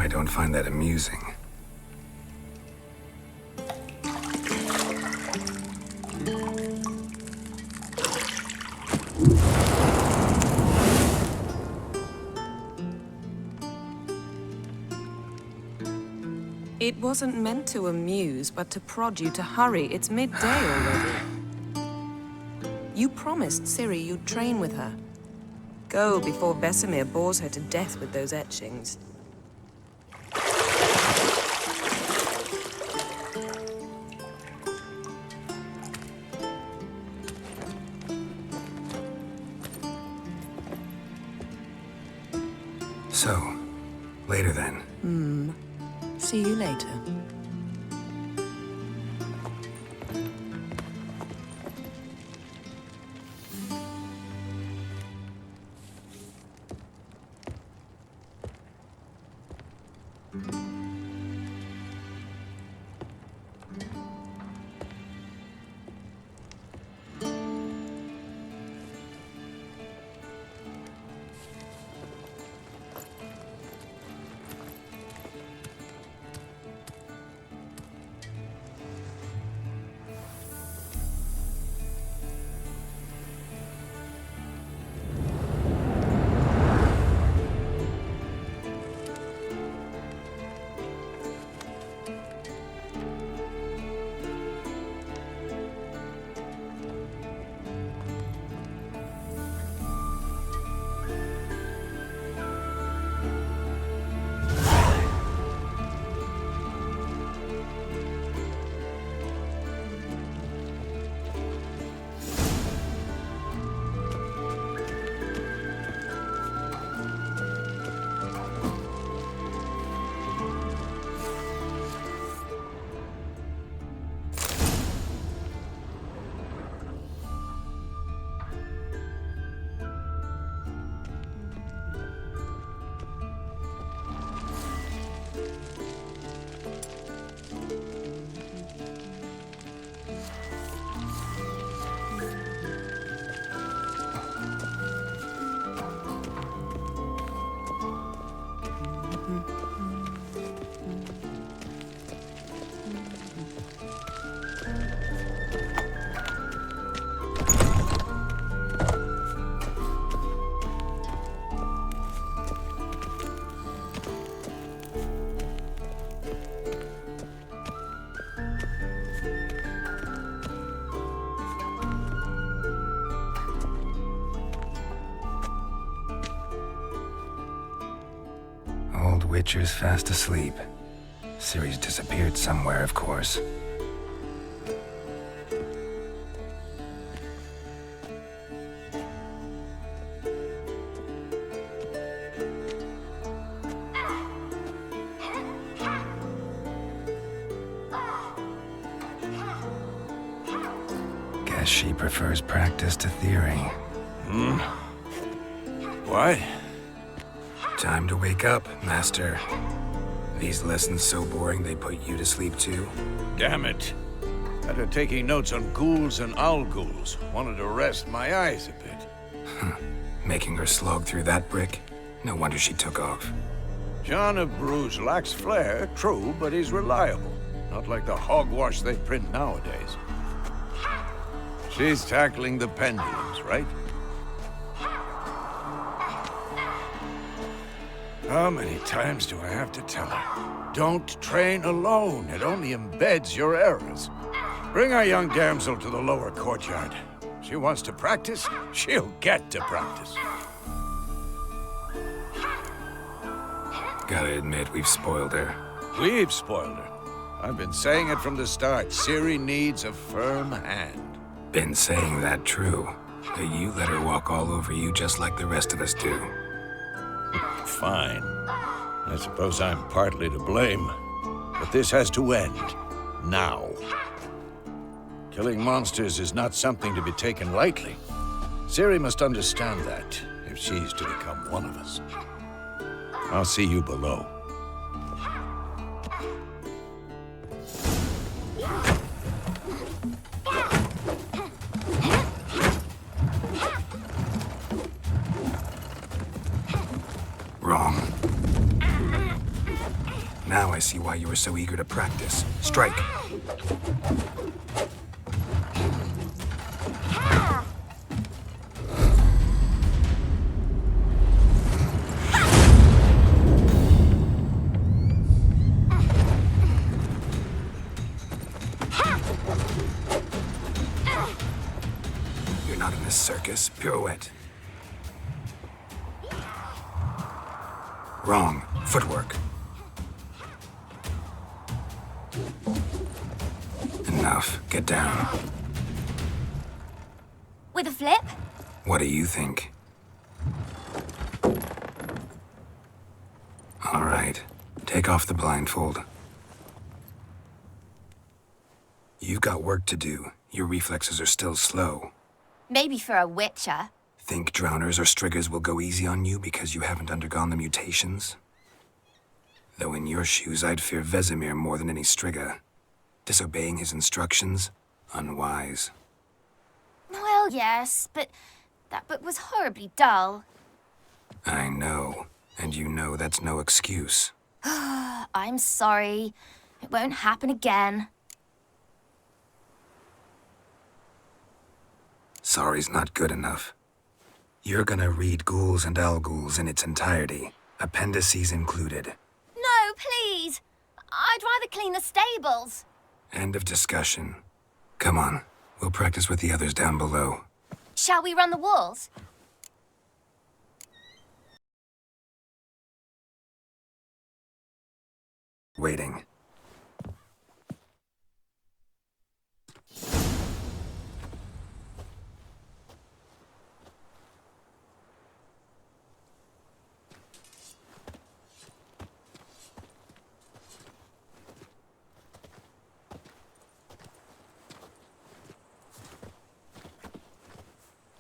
I don't find that amusing. It wasn't meant to amuse, but to prod you to hurry. It's midday already. You promised Ciri you'd train with her. Go before Vesemir bores her to death with those etchings. So, later then. See you later. Witcher's fast asleep. Ciri's disappeared somewhere, of course. Guess she prefers practice to theory. What? Time to wake up, Master. These lessons so boring they put you to sleep too? Damn it. After taking notes on ghouls and owl ghouls, wanted to rest my eyes a bit. Making her slog through that brick? No wonder she took off. John of Bruges lacks flair, true, but he's reliable. Not like the hogwash they print nowadays. She's tackling the pendulums, right? How many times do I have to tell her? Don't train alone. It only embeds your errors. Bring our young damsel to the lower courtyard. She wants to practice, she'll get to practice. Gotta admit, we've spoiled her. We've spoiled her. I've been saying it from the start. Ciri needs a firm hand. Been saying that true. You let her walk all over you just like the rest of us do. Fine. I suppose I'm partly to blame. But this has to end. Now. Killing monsters is not something to be taken lightly. Ciri must understand that, if she's to become one of us. I'll see you below. Wrong. Now I see why you were so eager to practice. Strike. You're not in this circus. Pirouette. Wrong. Footwork. Enough. Get down. With a flip? What do you think? All right. Take off the blindfold. You've got work to do. Your reflexes are still slow. Maybe for a witcher. Think drowners or striggers will go easy on you because you haven't undergone the mutations? Though in your shoes, I'd fear Vesemir more than any strigger. Disobeying his instructions? Unwise. Well, yes, but that book was horribly dull. I know. And you know that's no excuse. I'm sorry. It won't happen again. Sorry's not good enough. You're gonna read Ghouls and Al-Ghouls in its entirety, appendices included. No, please. I'd rather clean the stables. End of discussion. Come on, we'll practice with the others down below. Shall we run the walls? Waiting.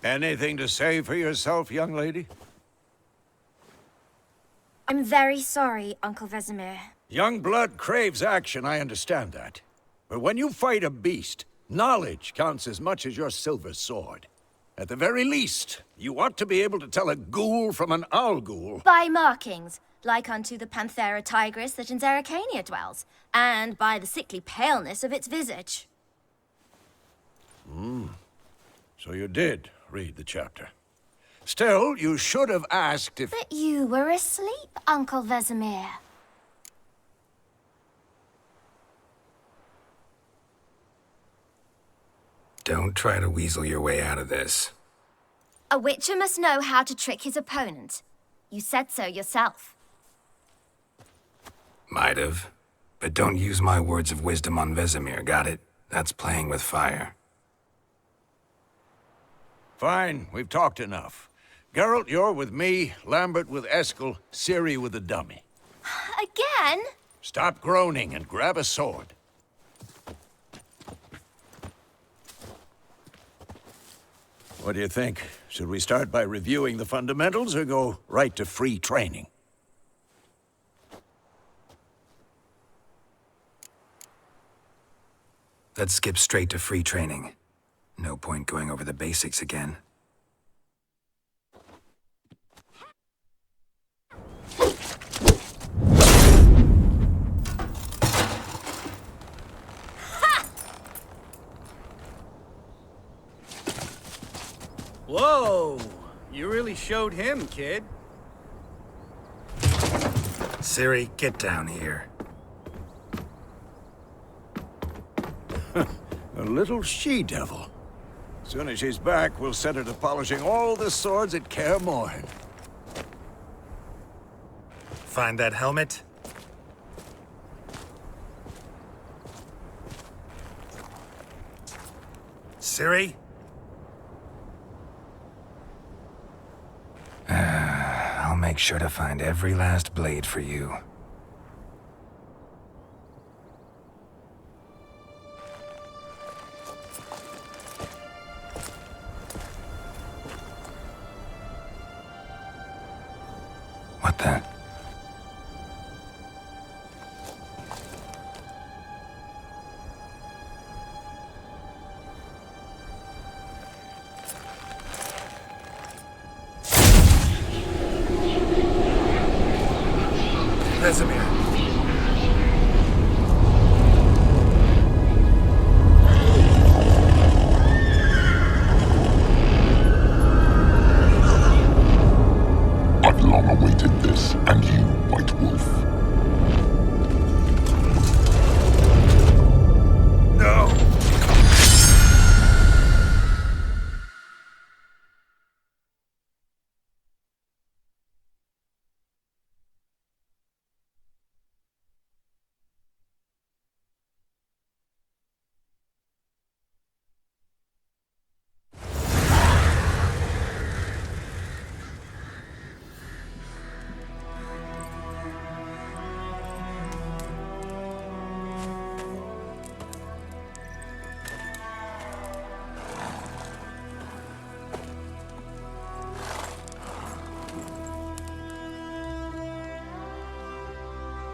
Anything to say for yourself, young lady? I'm very sorry, Uncle Vesemir. Young blood craves action, I understand that. But when you fight a beast, knowledge counts as much as your silver sword. At the very least, you ought to be able to tell a ghoul from an owl-ghoul. By markings, like unto the Panthera tigris that in Zerrikania dwells, and by the sickly paleness of its visage. So you did read the chapter. Still, you should have asked if... But you were asleep, Uncle Vesemir. Don't try to weasel your way out of this. A witcher must know how to trick his opponent. You said so yourself. Might have. But don't use my words of wisdom on Vesemir, got it? That's playing with fire. Fine, we've talked enough. Geralt, you're with me, Lambert with Eskel, Ciri with the dummy. Again? Stop groaning and grab a sword. What do you think? Should we start by reviewing the fundamentals or go right to free training? Let's skip straight to free training. No point going over the basics again. Whoa! You really showed him, kid. Ciri, get down here. A little she-devil. Soon as she's back, we'll set her to polishing all the swords at Kaer Morhen. Find that helmet? Ciri? make sure to find every last blade for you. What the? Vesemir. I've long awaited this, and you, White Wolf. No!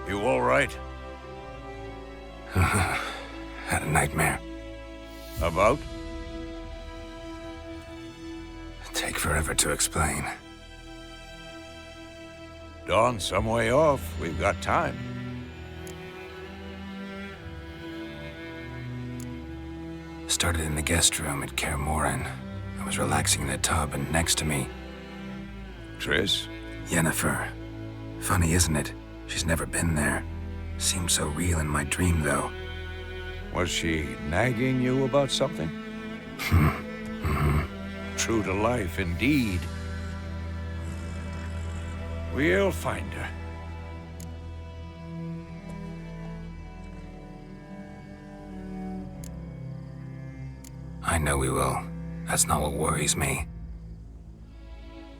You all right? Had a nightmare. About? Take forever to explain. Dawn's some way off. We've got time. Started in the guest room at Kaer Morhen. I was relaxing in the tub, and next to me, Triss? Yennefer. Funny, isn't it? She's never been there. Seemed so real in my dream, though. Was she nagging you about something? True to life, indeed. We'll find her. I know we will. That's not what worries me.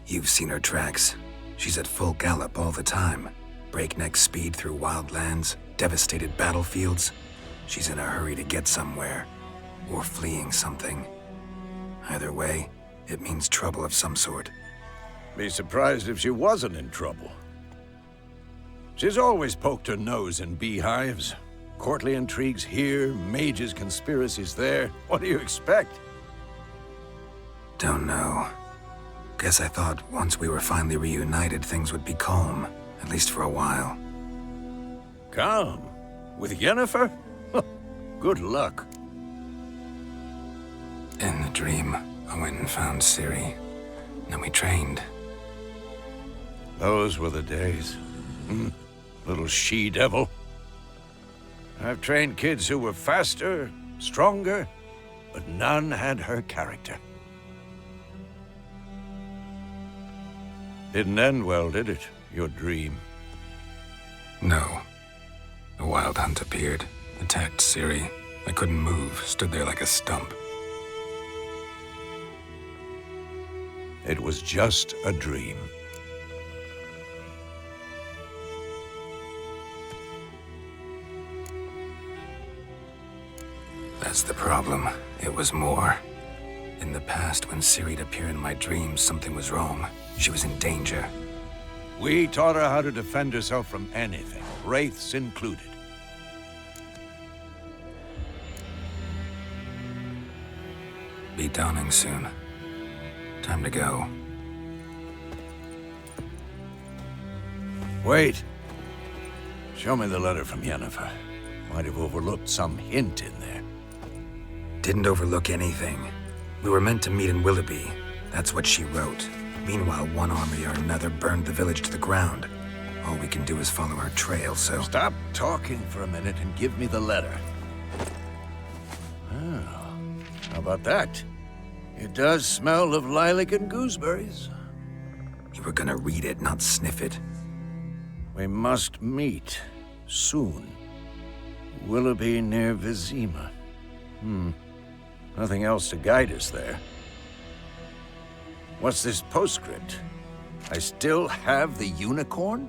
You've seen her tracks. She's at full gallop all the time. Breakneck speed through wild lands, devastated battlefields. She's in a hurry to get somewhere, or fleeing something. Either way, it means trouble of some sort. Be surprised if she wasn't in trouble. She's always poked her nose in beehives. Courtly intrigues here, mages' conspiracies there. What do you expect? Don't know. Guess I thought once we were finally reunited, things would be calm, at least for a while. Calm? With Yennefer? Good luck. In the dream, I went and found Ciri. Then we trained. Those were the days. Little she-devil. I've trained kids who were faster, stronger, but none had her character. Didn't end well, did it? Your dream? No. A wild hunt appeared, attacked Ciri. I couldn't move, stood there like a stump. It was just a dream. That's the problem. It was more. In the past, when Ciri'd appear in my dreams, something was wrong. She was in danger. We taught her how to defend herself from anything, wraiths included. Be dawning soon. Time to go. Wait. Show me the letter from Yennefer. Might have overlooked some hint in there. Didn't overlook anything. We were meant to meet in Willoughby. That's what she wrote. Meanwhile, one army or another burned the village to the ground. All we can do is follow her trail, so... Stop talking for a minute and give me the letter. Oh, how about that? It does smell of lilac and gooseberries. You were gonna read it, not sniff it. We must meet soon. Willoughby near Vizima. Nothing else to guide us there. What's this postscript? I still have the unicorn?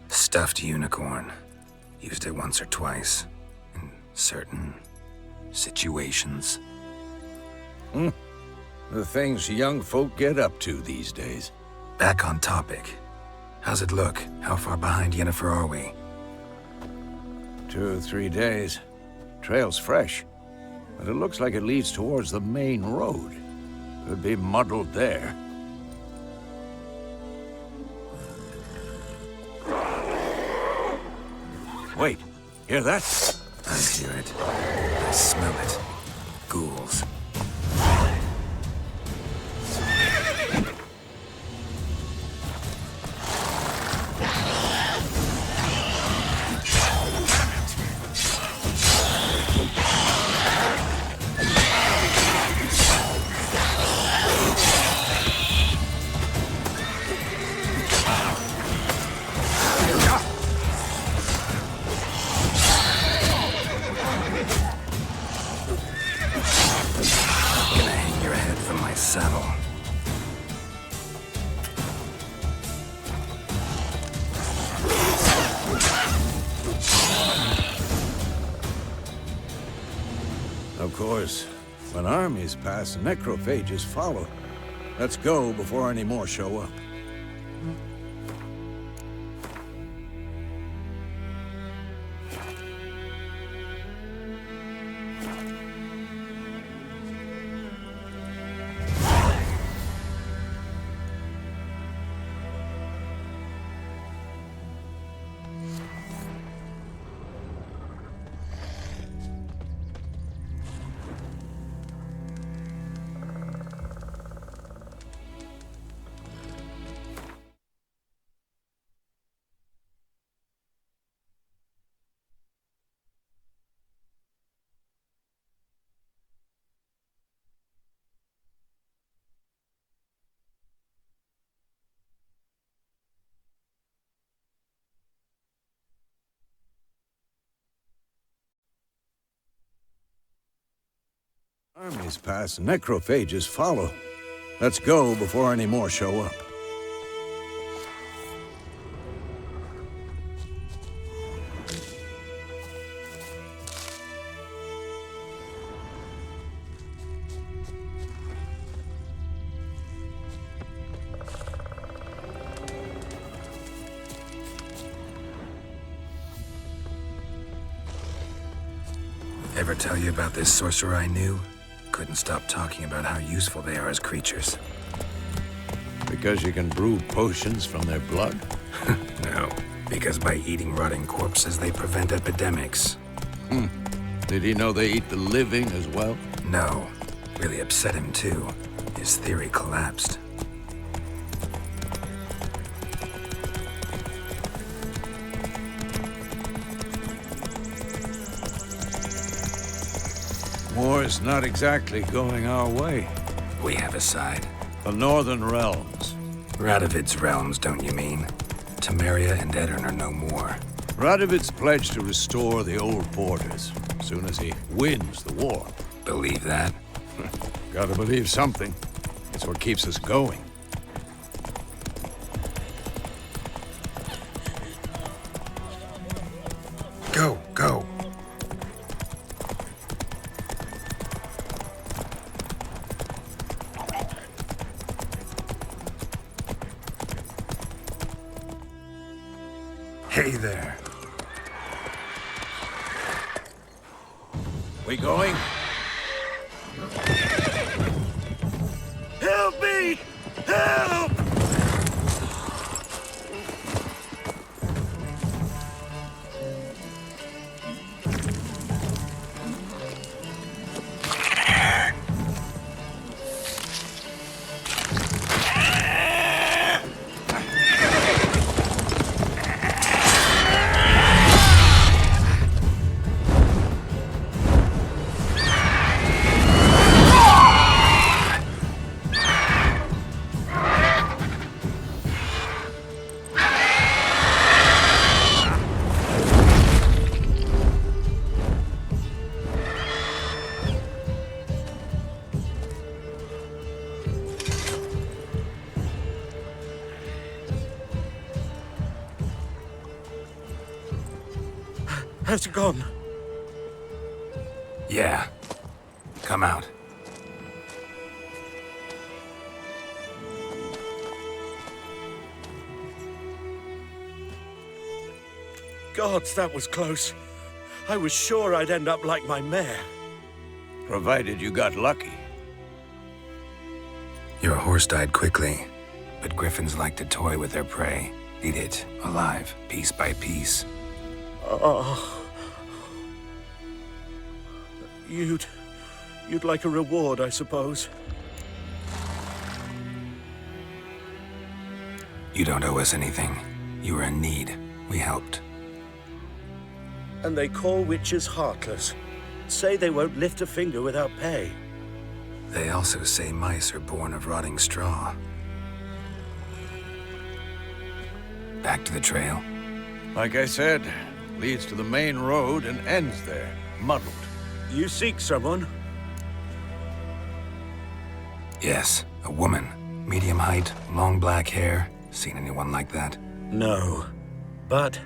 Stuffed unicorn. Used it once or twice. In certain situations. The things young folk get up to these days. Back on topic. How's it look? How far behind Yennefer are we? 2 or 3 days. Trail's fresh, but it looks like it leads towards the main road. Could be muddled there. Wait, hear that? I hear it. I smell it. Ghouls. Gonna hang your head from my saddle. Of course, when armies pass, necrophages follow. Let's go before any more show up. Armies pass, necrophages follow. Let's go before any more show up. Ever tell you about this sorcerer I knew? Couldn't stop talking about how useful they are as creatures. Because you can brew potions from their blood? No, because by eating rotting corpses, they prevent epidemics. Did he know they eat the living as well? No, really upset him too. His theory collapsed. War's not exactly going our way. We have a side. The Northern Realms. Radovid's realms, don't you mean? Temeria and Edirn are no more. Radovid's pledged to restore the old borders, as soon as he wins the war. Believe that? Gotta believe something. It's what keeps us going. Go, go. Hey there. We going? Help me! Help! Has it gone? Yeah. Come out. Gods, that was close. I was sure I'd end up like my mare. Provided you got lucky. Your horse died quickly, but griffins like to toy with their prey. Eat it, alive, piece by piece. Oh. You'd like a reward, I suppose. You don't owe us anything. You were in need. We helped. And they call witches heartless. Say they won't lift a finger without pay. They also say mice are born of rotting straw. Back to the trail. Like I said, leads to the main road and ends there, muddled. You seek someone? Yes, a woman. Medium height, long black hair. Seen anyone like that? No. But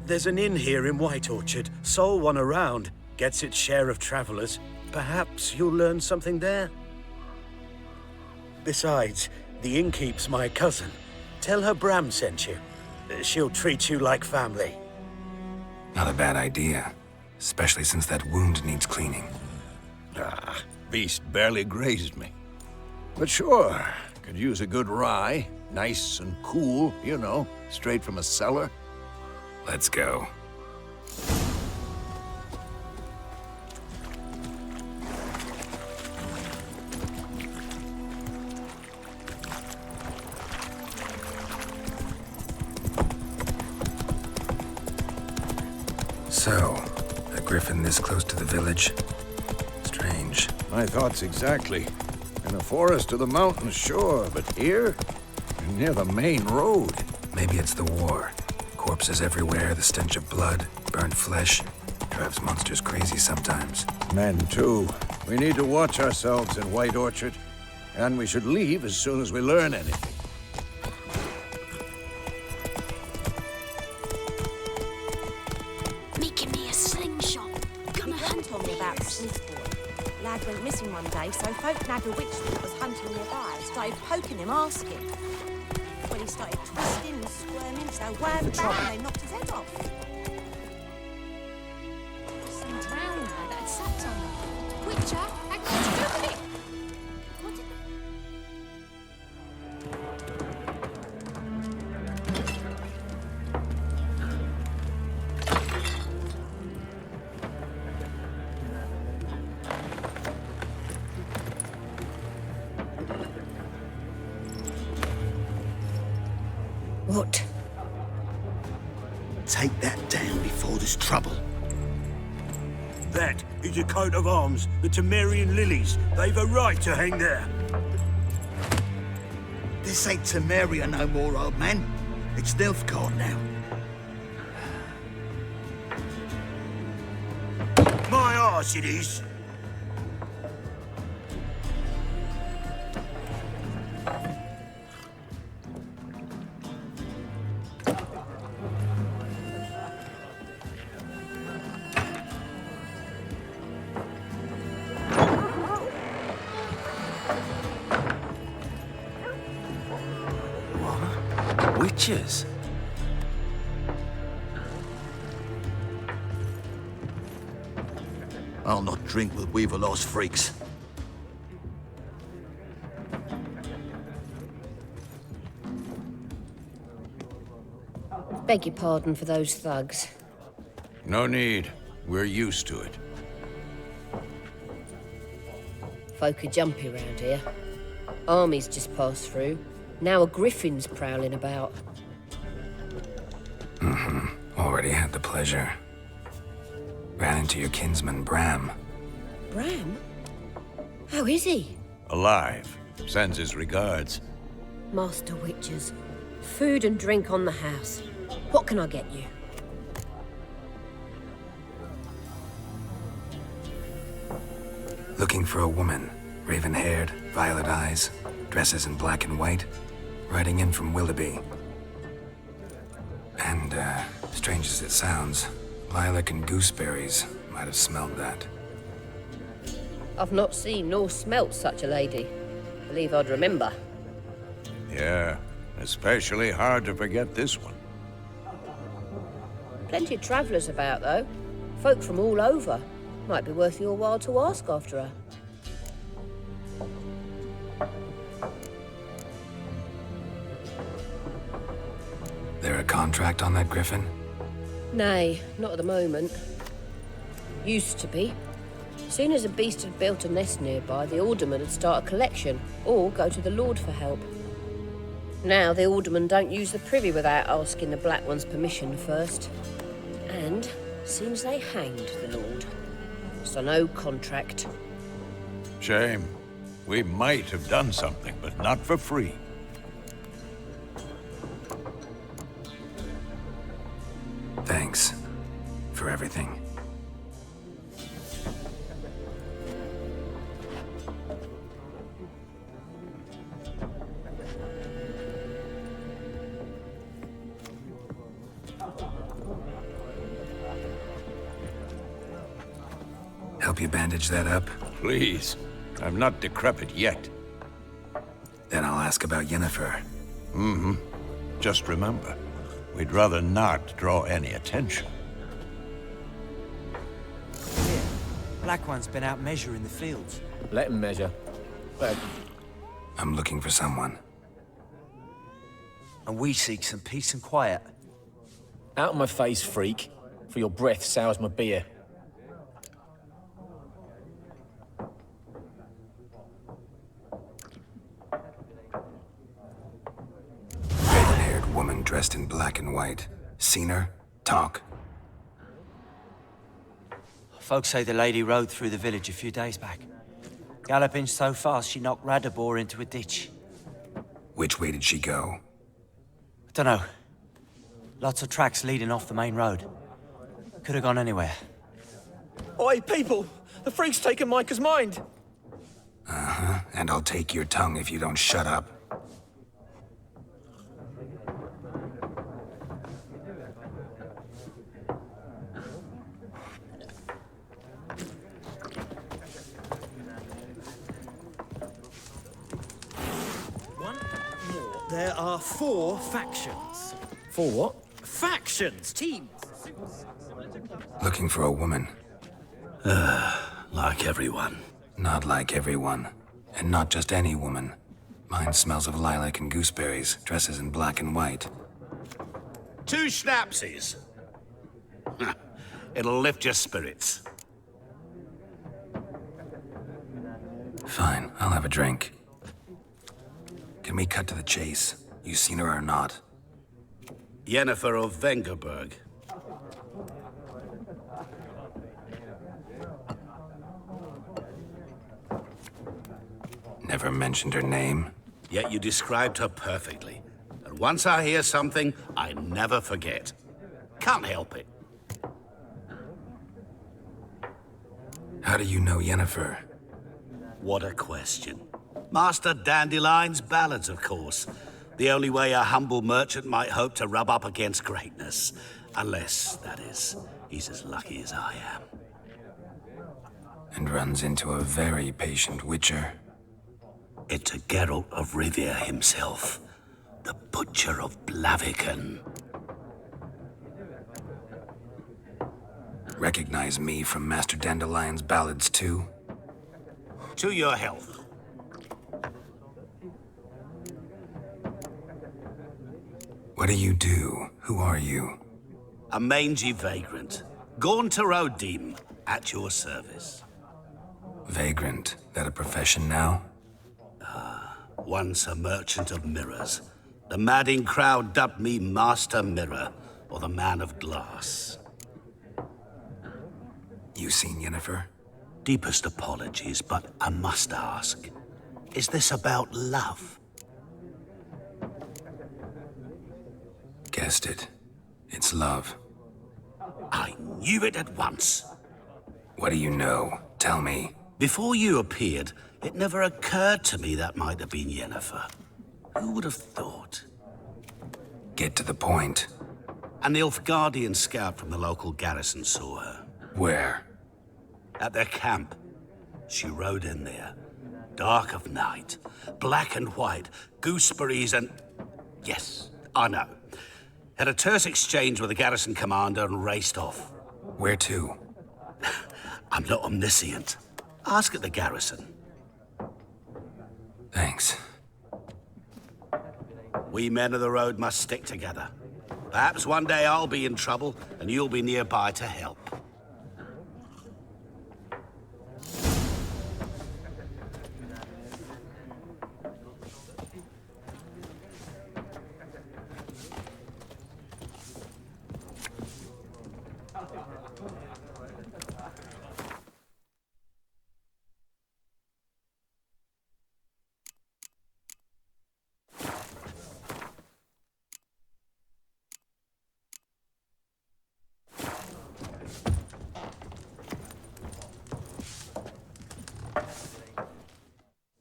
there's an inn here in White Orchard. Sole one around. Gets its share of travelers. Perhaps you'll learn something there? Besides, the innkeep's my cousin. Tell her Bram sent you. She'll treat you like family. Not a bad idea. Especially since that wound needs cleaning. Ah, beast barely grazed me. But sure, could use a good rye. Nice and cool, you know, straight from a cellar. Let's go. So, a griffin this close to the village? Strange. My thoughts exactly. In a forest or the mountains, sure, but here? Near the main road. Maybe it's the war. Corpses everywhere, the stench of blood, burnt flesh. Drives monsters crazy sometimes. Men, too. We need to watch ourselves in White Orchard. And we should leave as soon as we learn anything. Making me a slingshot. Gonna hunt told me about the Smith boy. Lad went missing one day, so folk nagged a witch that was hunting nearby. Started poking him, asking. When he started twisting and squirming, so wham bam, they knocked his head off. some drowned there that had sat on them. Witcher, how could you do with it? What did What? Take that down before there's trouble. That is a coat of arms, the Temerian lilies. They've a right to hang there. This ain't Temeria no more, old man. It's Nilfgaard now. My arse it is. Witches? I'll not drink with Weaverlaw's freaks. Beg your pardon for those thugs. No need. We're used to it. Folk are jumpy round here. Armies just passed through. Now a griffin's prowling about. Already had the pleasure. Ran into your kinsman, Bram. Bram? How is he? Alive. Sends his regards. Master Witchers. Food and drink on the house. What can I get you? Looking for a woman. Raven-haired, violet eyes, dresses in black and white. Riding in from Willoughby. And, strange as it sounds, Lilac and gooseberries might have smelled that. I've not seen nor smelt such a lady. Believe I'd remember. Yeah, especially hard to forget this one. Plenty of travellers about, though. Folk from all over. Might be worth your while to ask after her. There a contract on that griffin? Nay, not at the moment. Used to be. Soon as a beast had built a nest nearby, the alderman would start a collection, or go to the Lord for help. Now the aldermen don't use the privy without asking the Black One's permission first. And seems they hanged the Lord. So no contract. Shame. We might have done something, but not for free. Thanks for everything. Help you bandage that up? Please. I'm not decrepit yet. Then I'll ask about Yennefer. Mm-hmm. Just remember, we'd rather not draw any attention. Yeah. Black One's been out measuring the fields. Let him measure. But I'm looking for someone. And we seek some peace and quiet. out of my face, freak, for your breath sours my beer. Red-haired woman dressed in black and white. Seen her? Talk. Folks say the lady rode through the village a few days back. Galloping so fast she knocked Radabor into a ditch. Which way did she go? I don't know. Lots of tracks leading off the main road. Could have gone anywhere. Oi, people! The freak's taken Micah's mind! Uh-huh, and I'll take your tongue if you don't shut up. There are 4 factions. 4 what? Factions, teams. Looking for a woman. Like everyone. Not like everyone. And not just any woman. Mine smells of lilac and gooseberries, dresses in black and white. 2 schnapsies. It'll lift your spirits. Fine, I'll have a drink. Can we cut to the chase? You seen her or not? Yennefer of Vengerberg. Never mentioned her name. Yet you described her perfectly. And once I hear something, I never forget. Can't help it. How do you know Yennefer? What a question. Master Dandelion's ballads, of course. The only way a humble merchant might hope to rub up against greatness. Unless, that is, he's as lucky as I am. And runs into a very patient witcher. It's a Geralt of Rivia himself. The Butcher of Blaviken. Recognize me from Master Dandelion's ballads too? To your health. What do you do? Who are you? A mangy vagrant. Gaunter O'Deem, at your service. Vagrant. That a profession now? Once a merchant of mirrors. The madding crowd dubbed me Master Mirror, or the Man of Glass. You seen Yennefer? Deepest apologies, but I must ask. Is this about love? Guessed it. It's love. I knew it at once. What do you know? Tell me. Before you appeared, it never occurred to me that might have been Yennefer. Who would have thought? Get to the point. An Nilfgaardian scout from the local garrison saw her. Where? At their camp. She rode in there. Dark of night. Black and white. Gooseberries and... Yes, I know. Had a terse exchange with the garrison commander and raced off. Where to? I'm not omniscient. Ask at the garrison. Thanks. We men of the road must stick together. Perhaps one day I'll be in trouble and you'll be nearby to help.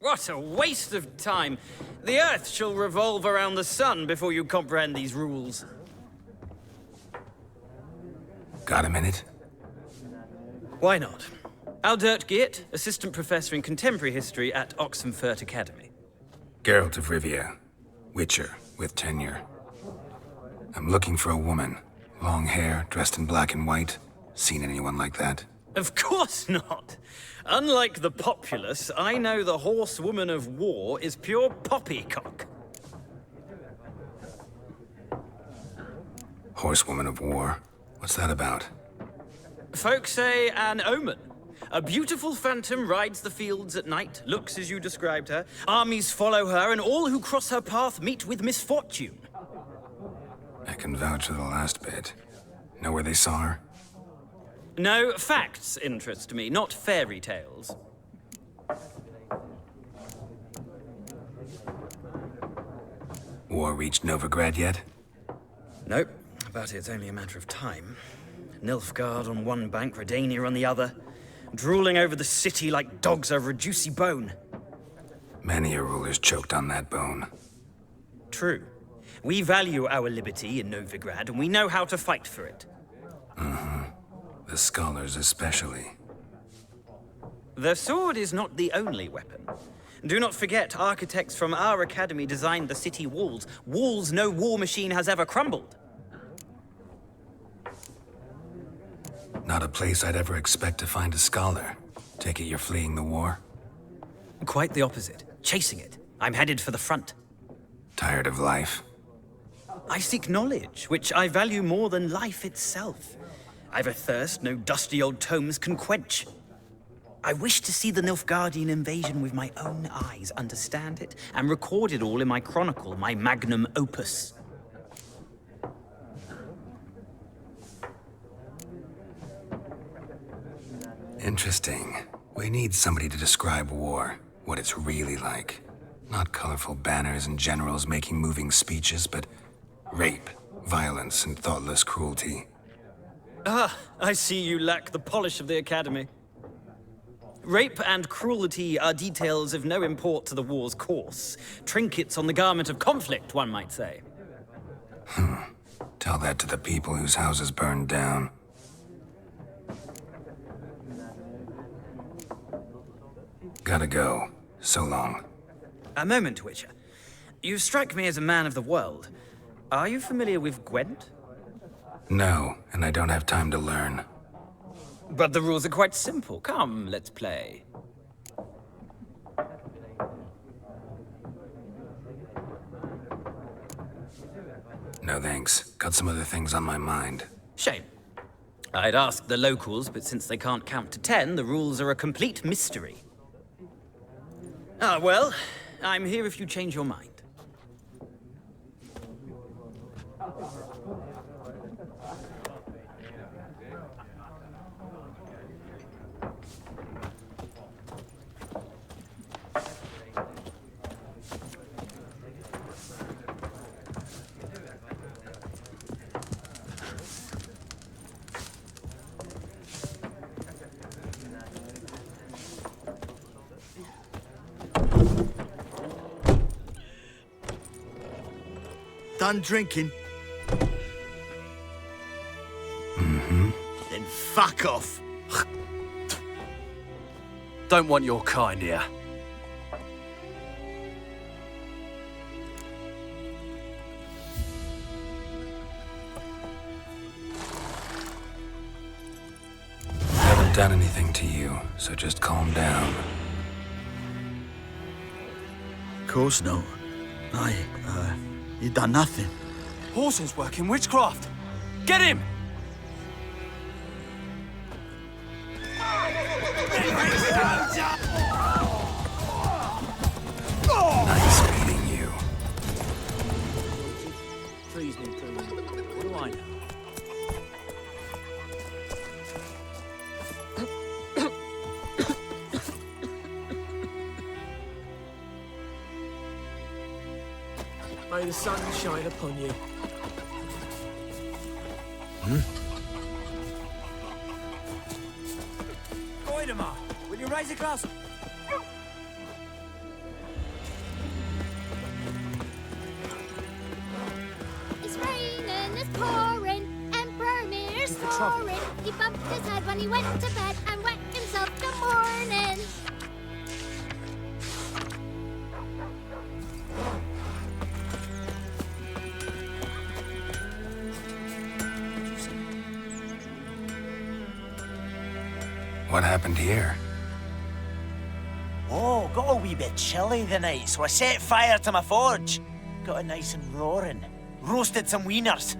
What a waste of time! The Earth shall revolve around the sun before you comprehend these rules. Got a minute? Why not? Aldert Geert, Assistant Professor in Contemporary History at Oxenfurt Academy. Geralt of Rivia. Witcher, with tenure. I'm looking for a woman. Long hair, dressed in black and white. Seen anyone like that? Of course not! Unlike the populace, I know the horsewoman of war is pure poppycock. Horsewoman of war? What's that about? Folk say an omen. A beautiful phantom rides the fields at night, looks as you described her. Armies follow her, and all who cross her path meet with misfortune. I can vouch for the last bit. Know where they saw her? No, facts interest me, not fairy tales. War reached Novigrad yet? Nope, but it's only a matter of time. Nilfgaard on one bank, Redania on the other, drooling over the city like dogs over a juicy bone. Many a ruler's choked on that bone. True. We value our liberty in Novigrad, and we know how to fight for it. The scholars especially. The sword is not the only weapon. Do not forget, architects from our academy designed the city walls. Walls no war machine has ever crumbled. Not a place I'd ever expect to find a scholar. Take it you're fleeing the war? Quite the opposite. Chasing it. I'm headed for the front. Tired of life? I seek knowledge, which I value more than life itself. I've a thirst no dusty old tomes can quench. I wish to see the Nilfgaardian invasion with my own eyes, understand it, and record it all in my chronicle, my magnum opus. Interesting. We need somebody to describe war, what it's really like. Not colorful banners and generals making moving speeches, but rape, violence, and thoughtless cruelty. Ah, I see you lack the polish of the academy. Rape and cruelty are details of no import to the war's course. Trinkets on the garment of conflict, one might say. Tell that to the people whose houses burned down. Gotta go. So long. A moment, Witcher. You strike me as a man of the world. Are you familiar with Gwent? No, and I don't have time to learn. But the rules are quite simple. Come, let's play. No thanks. Got some other things on my mind. Shame. I'd ask the locals, but since they can't count to 10, the rules are a complete mystery. Ah, well, I'm here if you change your mind. Done drinking? Fuck off! Don't want your kind here. I haven't done anything to you, so just calm down. Of course not. You done nothing. Horson's working witchcraft. Get him! Nice meeting you. Trees need pruning. What do I know? May the sun shine upon you. Goidemar, will you raise a glass? It's raining, it's pouring, Emperor Mir's snoring. He bumped his head when he went to bed and wet himself till morning. What happened here? Oh, got a wee bit chilly the night, so I set fire to my forge. Got it nice and roaring. Roasted some wieners.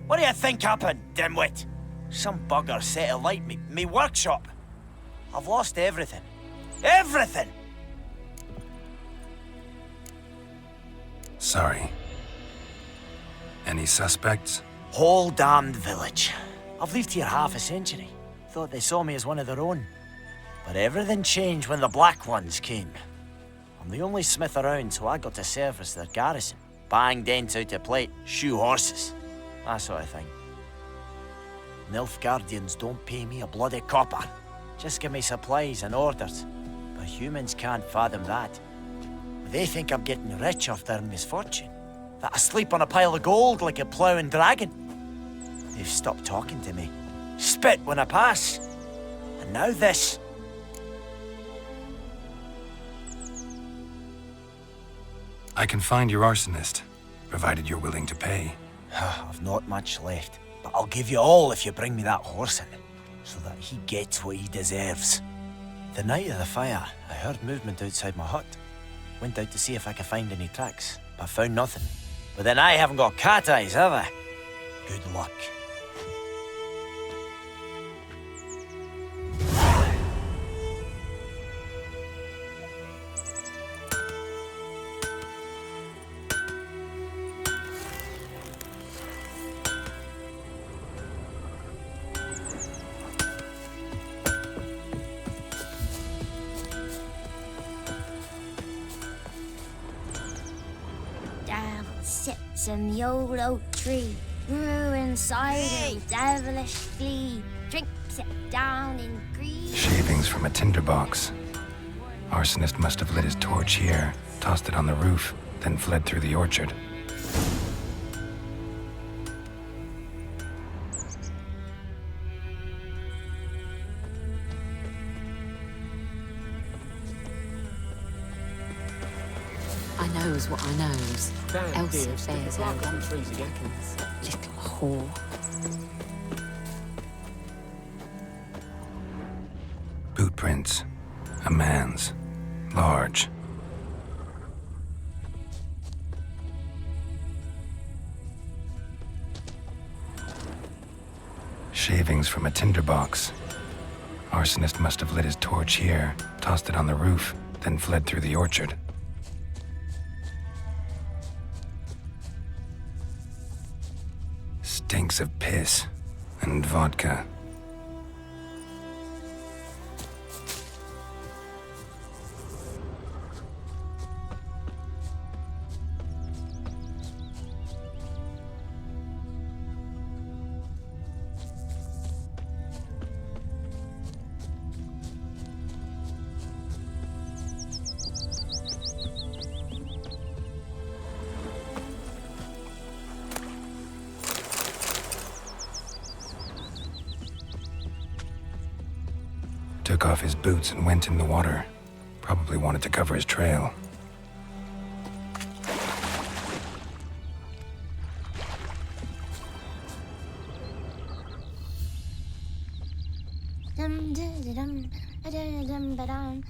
What do you think happened, dimwit? Some bugger set alight me workshop. I've lost everything. Everything! Sorry. Any suspects? Whole damned village. I've lived here half a century. Thought they saw me as one of their own. But everything changed when the Black Ones came. I'm the only smith around, so I got to service their garrison. Bang dents out of plate, shoe horses. That sort of thing. Nilfgaardians don't pay me a bloody copper. Just give me supplies and orders. But humans can't fathom that. They think I'm getting rich off their misfortune. That I sleep on a pile of gold like a ploughing dragon. They've stopped talking to me. Spit when I pass. And now this. I can find your arsonist, provided you're willing to pay. I've not much left, but I'll give you all if you bring me that horse in, so that he gets what he deserves. The night of the fire, I heard movement outside my hut. Went out to see if I could find any tracks, but found nothing. But then I haven't got cat eyes, have I? Good luck. Sits in the old oak tree, grew inside him devilish glee, drinks it down in greed. Shavings from a tinderbox. Arsonist must have lit his torch here, tossed it on the roof, then fled through the orchard. I knows what I knows. Damn, Else dear, it stick bears the out. plant on the trees again. Little whore. Boot prints. A man's. Large. Shavings from a tinderbox. Arsonist must have lit his torch here, tossed it on the roof, then fled through the orchard. Stinks of piss and vodka. took off his boots and went in the water. Probably wanted to cover his trail. Dum dum dum dum dum dum dum.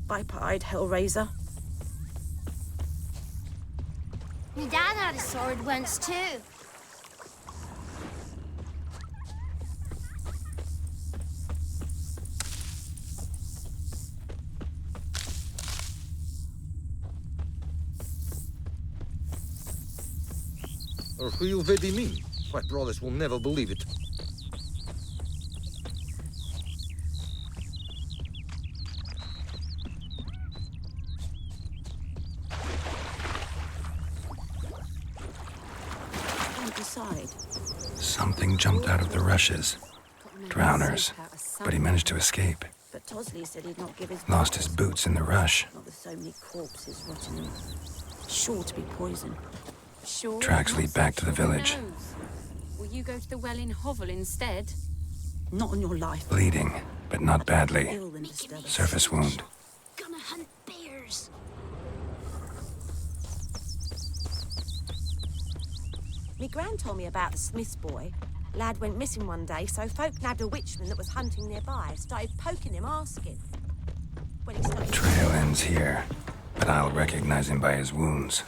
Viper-eyed Hellraiser. My dad had a sword once too. A real very mean. My brothers will never believe it. Beside. Something jumped out of the rushes. Drowners. But he managed to escape. But Tosley said he'd not give his Lost his boots in the rush. Not with so many corpses rotting them. Sure to be poison. Sure. Tracks lead back to the village. Who knows? Will you go to the well in Hovel instead? Not on your life. Bleeding, but not badly. Ill and disturbed. Surface wound. Gonna hunt bears. Me gran told me about the Smith's boy. Lad went missing one day, so folk nabbed a witchman that was hunting nearby. Started poking him, asking. When he started... Trail ends here, but I'll recognize him by his wounds.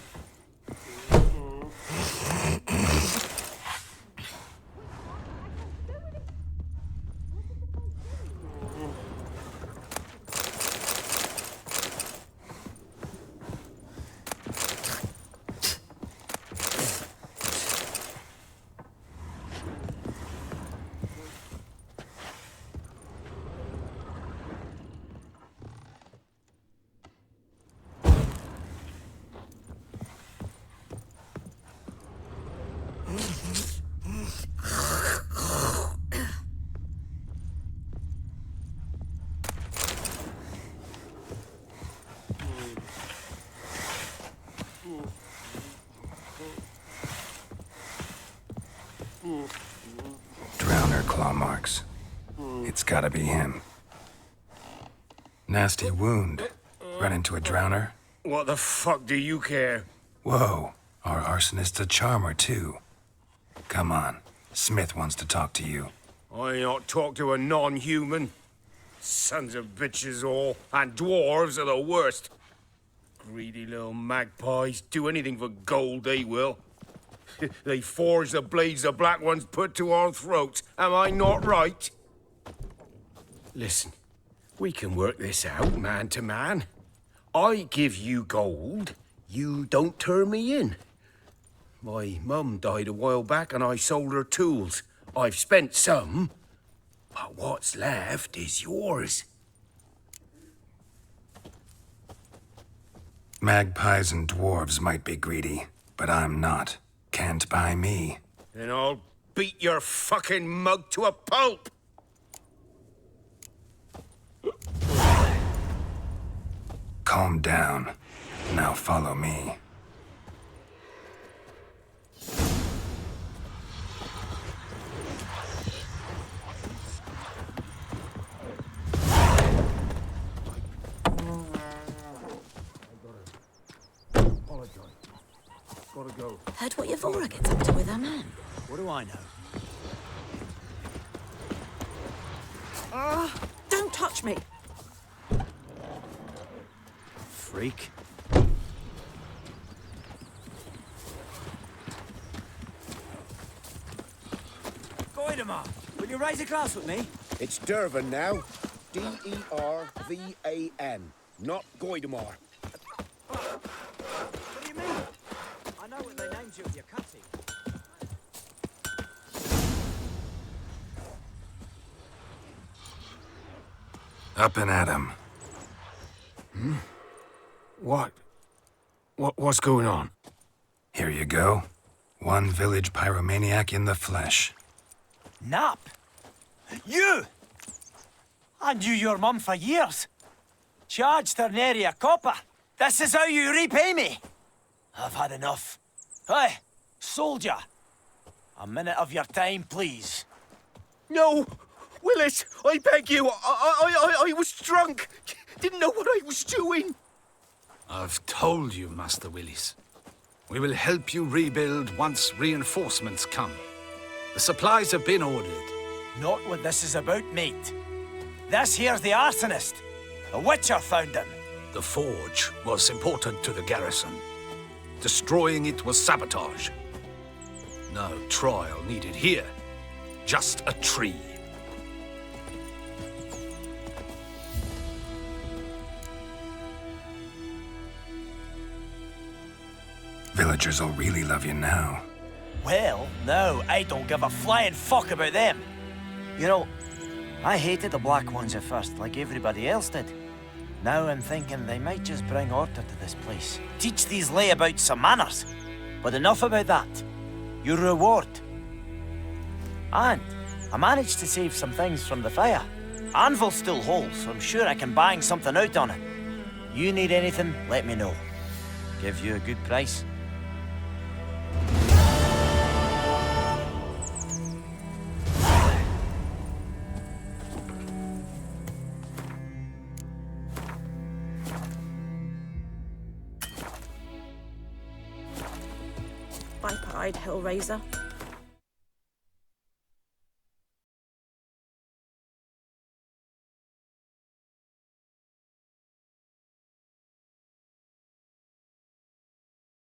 Drowner claw marks. It's gotta be him. Nasty wound. Run into a drowner? What the fuck do you care? Whoa, our arsonist's a charmer too. Come on, Smith wants to talk to you. I not talk to a non-human. Sons of bitches all, and dwarves are the worst. Greedy little magpies, do anything for gold, they will. They forge the blades the black ones put to our throats. Am I not right? Listen, we can work this out, man to man. I give you gold, you don't turn me in. My mum died a while back and I sold her tools. I've spent some, but what's left is yours. Magpies and dwarves might be greedy, but I'm not. Can't buy me. Then I'll beat your fucking mug to a pulp! Calm down. Now follow me. Gotta go. Heard what Yvora gets up to with her man. What do I know? Don't touch me! Freak. Goidemar, will you raise a glass with me? It's Dervan now. D-E-R-V-A-N, not Goidemar. What do you mean? I know what they named you at your cutting. Up and at 'em. What's going on? Here you go. One village pyromaniac in the flesh. Nap? You! I knew your mum for years. Charged her nary a copper. This is how you repay me. I've had enough. Hey, soldier. A minute of your time, please. No! Willis, I beg you. I was drunk. Didn't know what I was doing. I've told you, Master Willis. We will help you rebuild once reinforcements come. The supplies have been ordered. Not what this is about, mate. This here's the arsonist. The Witcher found him. The forge was important to the garrison. Destroying it was sabotage. No trial needed here. Just a tree. Villagers will really love you now. Well, no, I don't give a flying fuck about them. You know, I hated the Black Ones at first, like everybody else did. Now I'm thinking they might just bring order to this place. Teach these layabouts some manners. But enough about that. Your reward. And I managed to save some things from the fire. Anvil still holds, so I'm sure I can bang something out on it. You need anything, let me know. Give you a good price. Viper-eyed Hellraiser.